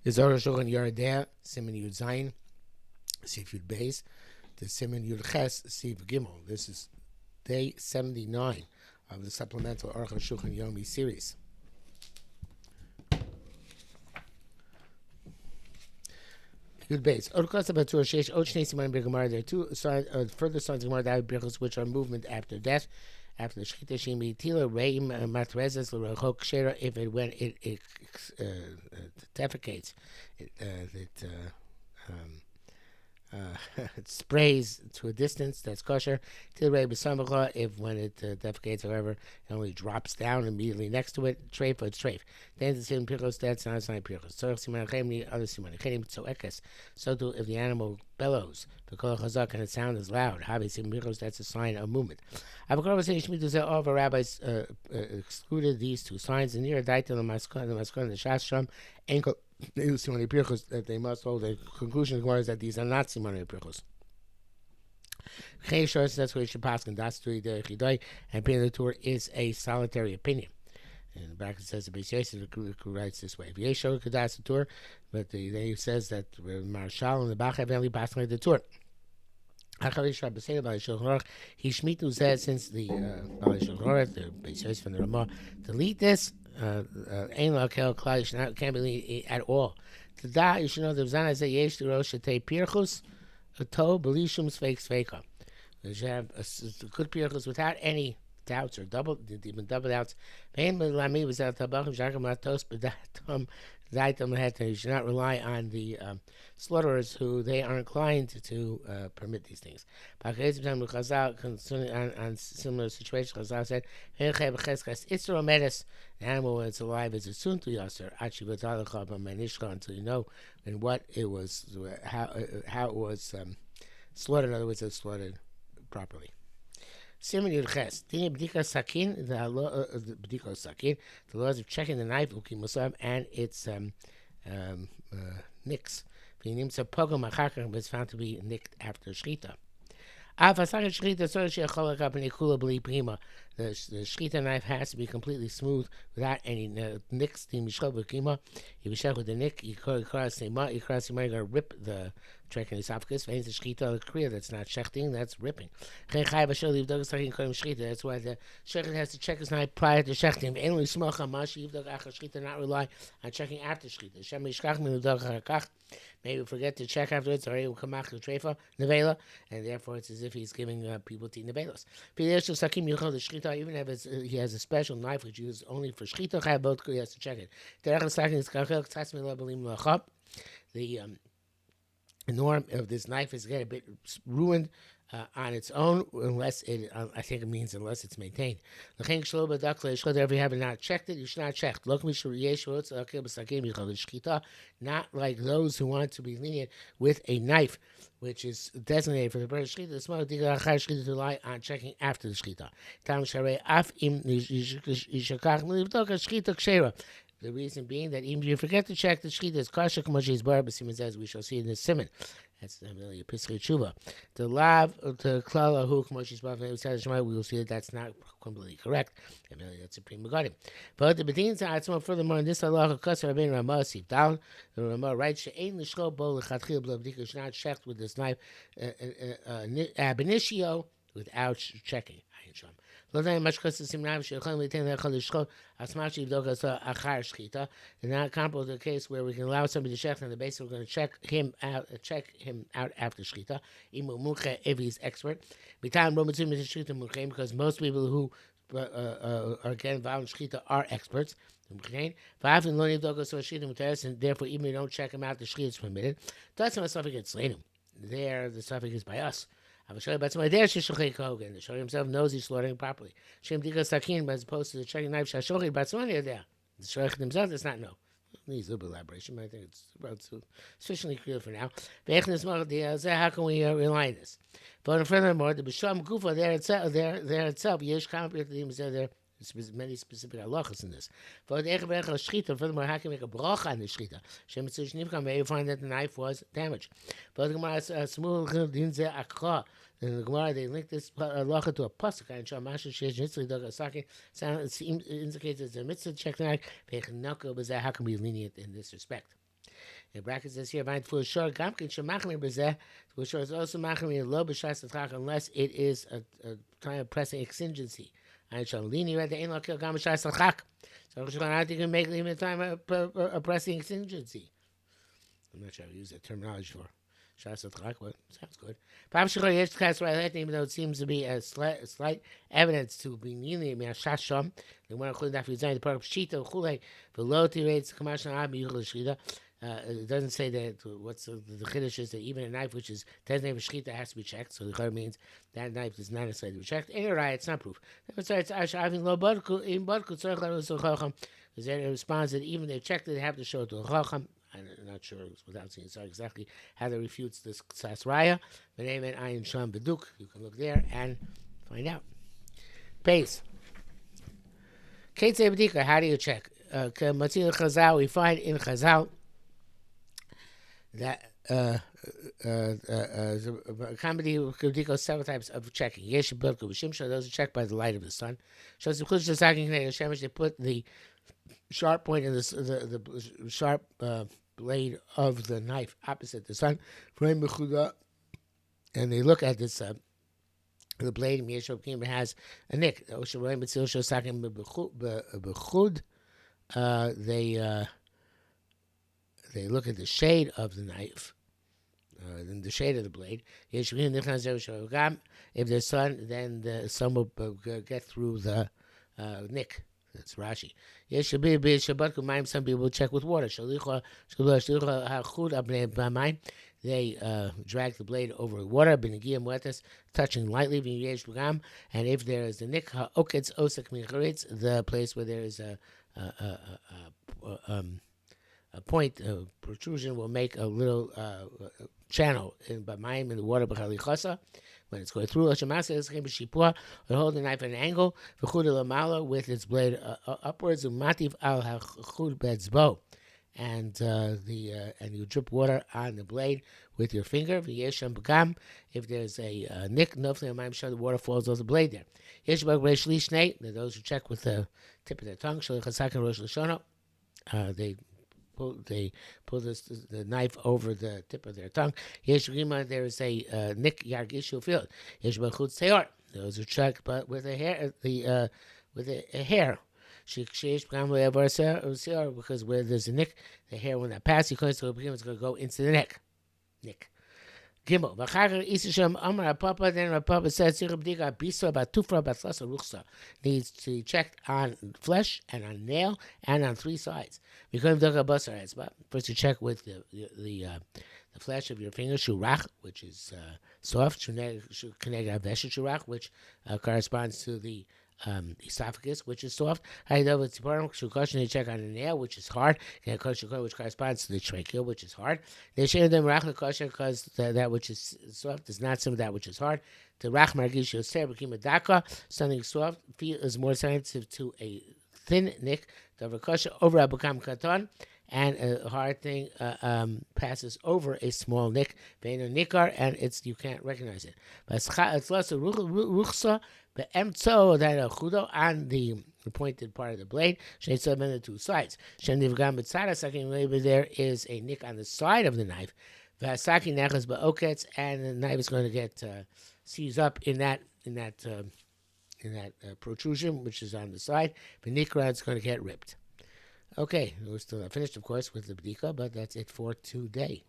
The HaShulchan Yeridea, Siman Yud Zayin, Sif Yud Beis, the Siman Yud Ches, Sif Gimel. This is day 79 of the Supplemental Arukh HaShulchan Yomi series. Yud Beis. There are two further signs of Gemara which are movement after death. After the Shechita Shemi Tila Reim Matrezes L'Rechok Shera, if it when it defecates, it sprays to a distance that's kosher. Tila Reim B'Samachah, if when it defecates, however, it only drops down immediately next to it. Treif, it's treif. Then it's in Pirchos, that's not Pirchos. So Siman Chemni, other Siman Chenim, so ekes. So too, if the animal bellows, the kol chazak, and its sound is loud, that's a sign of movement. All of our rabbis excluded these two signs. And near Daita the Maskon, the Shastram, ankle Simonei Pirchos, that they must hold. The conclusion of the Gemara is that these are not Simonei Pirchos. That's where you should pass, and that's to the Chidai, and opinion of the Torah is a solitary opinion. And the bracket says the Beis Yosef writes this way: V'yesho Kedas the Torah, but then he says that Marshal and the Bach have only passed the Torah. He Shmitu says since the Balei the Beis Yosef and the Ramah delete this, Ein Lakel Klal can't be at all. To that you should know the Zana say Yesh to Rosh Shetei Pirchus Ato Belishum Sveik Sveika. You should have a good Pirchus without any doubts or even double doubts. You should not rely on the slaughterers who they are inclined to permit these things. On similar situations, Chazal said, the animal when it's alive is soon to yasser until you know and what it was, how it was slaughtered. In other words, it was slaughtered properly. Siman Yud Ches. Dini B'dika Sakin, the laws of checking the knife, and its nicks. It's found to be nicked after Shechita. The shechita knife has to be completely smooth without any nicks. You with the nick, you gotta rip the track in the esophagus. The shechita kriya, that's not shechting, that's ripping. That's why the shechit has to check his knife prior to shechting. Not rely on checking after shechita. Maybe forget to check afterwards, or he will come after the treifa, nevela, and therefore it's as if he's giving people to eat nevelas. Even if he has a special knife which he uses only for shechita, he has to check it. The norm of this knife is to get a bit ruined on its own, unless it, I think it means unless it's maintained. If you have not checked it, you should not check. Not like those who want to be lenient with a knife, which is designated for the bird shechita. The small to rely on checking after the shechita. The reason being that even if you forget to check the shechita is kosher, as we shall see in this siman. That's really a Pesach Tshuva. The lav to klalahu we will see that that's not completely correct. That's a prima godim. But the bedin to furthermore in this halacha kasser rabbein Ramah sif down. The Ramah writes she'ein l'shlo bo lechatchil b'lavdika should not check with this knife ab initio without checking. Not comparable to the case where we can allow somebody to check, and the basic we're going to check him out after shechita, if he's expert. Because most people who are getting involved in shechita are experts. And therefore, even if you don't check him out, the shechita is permitted. That's not something that's later. There, the suffix is by us. The Shory himself knows he's slaughtering properly. As opposed to the checking knife, the Shory himself does not know. Needs a little bit of elaboration, but I think it's about sufficiently clear for now. How can we rely on this? But furthermore, the B'Sham Gufa there itself, Yesh Kampir there. There's many specific halachas in this. Furthermore, how can we make a bracha on the shechita? Maybe you find that the knife was damaged. But the Gemara in the Gemara, they link this halacha to a pasuk. It indicates it's a mitzvah to check the knife. How can we be lenient in this respect? In brackets says here, "Vaynt full short gamkin shemachmir bezeh." Full short is also machmir low b'shas tzachak unless it is a time of pressing exigency. And shalini read the ein lokil gam b'shas tzachak. So I don't think you can make even a time of pressing exigency. I'm not sure how to use that terminology for shas tzachak, but sounds good. Even though it seems to be a slight evidence to be nearly a shasham, the one including that the part of shita chulei below rates commercial shita. It doesn't say that what's the chiddush is that even a knife which is designated for shchita has to be checked. So the chiddush means that knife is not necessarily to be checked. Any right, it's not proof. Besides, having low badku in badku tzarich because then it responds that even they checked it, they have to show it to a chacham. I'm not sure without seeing exactly how they refutes this sasraya. But name it Ayin Sham Beduk. You can look there and find out. Pace. Kate Bedika, how do you check? Chazal, we find in Chazal that comedy Bedika several types of checking. Yesh Bedika B'Shimsha, those are checked by the light of the sun. Shows the Chush Sakin Shemesh, they put the sharp point in the sharp blade of the knife opposite the sun, and they look at this the blade. It has a nick. They look at the shade of the knife, the shade of the blade. If there's sun, then the sun will get through the nick. That's Rashi. Some people check with water. They drag the blade over water, touching lightly. And if there is a nick, the place where there is a point, a protrusion will make a little channel in the water when it's going through. Hold the knife at an angle with its blade upwards, and you drip water on the blade with your finger. If there's a nick, the water falls off the blade there. Those who check with the tip of their tongue, they pull the knife over the tip of their tongue. There is a nick yargishu field. Those who check, but with a hair, with a hair. Because where there's a nick, the hair when that passes, it's going to go into the neck. Nick. Gimel. Papa, then Papa says, needs to be checked on flesh and on nail and on three sides. First, you check with the flesh of your finger, shurach, which is soft, which corresponds to the esophagus, which is soft. They check on the nail, which is hard, which corresponds to the trachea, which is hard. They share them because that which is soft is not some of that which is hard. The rach margish something soft is more sensitive to a thin nick. The rakosha over abukam katon, and a hard thing passes over a small nick, and you can't recognize it. But it's less a ruchsa, but emtso that a chudo on the pointed part of the blade. Sheitza on the two sides. Maybe there is a nick on the side of the knife. Vasaki nechas ba'oketz, and the knife is going to get seized up in that protrusion, which is on the side. The nikra is going to get ripped. Okay, we're still not finished, of course, with the bdika, but that's it for today.